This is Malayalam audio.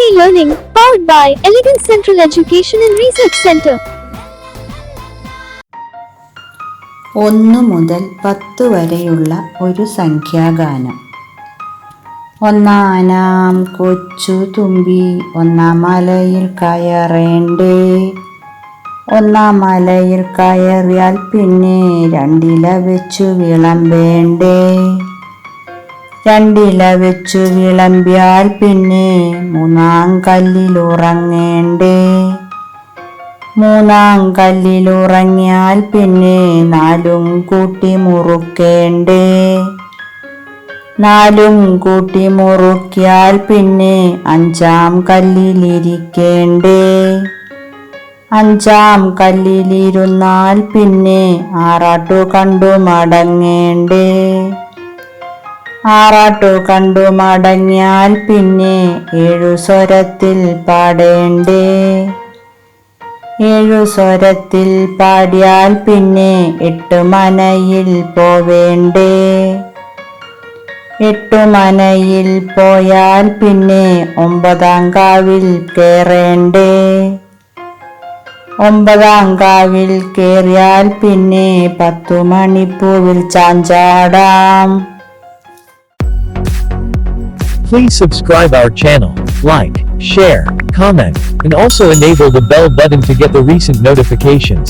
ECERC powered by Elegant Central Education and Research Center. 1 മുതൽ 10 വരെയുള്ള ഒരു സംഖ്യാഗാനം. ഒന്നാനാം കൊച്ചു തുമ്പി ഒന്നാം മലയിൽ കയറേണ്ടേ. ഒന്നാം മലയിൽ കയറിയാൽ പിന്നെ രണ്ടില വെച്ചു വിളമ്പേണ്ടേ. രണ്ടില വെച്ചു വിളമ്പിയാൽ പിന്നെ മൂന്നാം കല്ലിലുറങ്ങേണ്ടേ. മൂന്നാം കല്ലിലുറങ്ങിയാൽ പിന്നെ നാലും കൂട്ടി മുറുക്കേണ്ടേ. നാലും കൂട്ടി മുറുക്കിയാൽ പിന്നെ അഞ്ചാം കല്ലിലിരിക്കേണ്ടേ. അഞ്ചാം കല്ലിലിരുന്നാൽ പിന്നെ ആറാട്ടു കണ്ടു മടങ്ങേണ്ടേ. ആറാട്ടു കണ്ടു മടങ്ങിയാൽ പിന്നെ 7 സ്വരത്തിൽ പാടേണ്ടേ. 7 സ്വരത്തിൽ പാടിയാൽ പിന്നെ 8 മനയിൽ പോവേണ്ടേ. 8 മനയിൽ പോയാൽ പിന്നെ 9-ാം കാവിൽ കേറേണ്ടേ. 9-ാം കാവിൽ കേറിയാൽ പിന്നെ 10 മണിപ്പൂവിൽ ചാഞ്ചാടാം. Please subscribe our channel, like, share, comment, and also enable the bell button to get the recent notifications.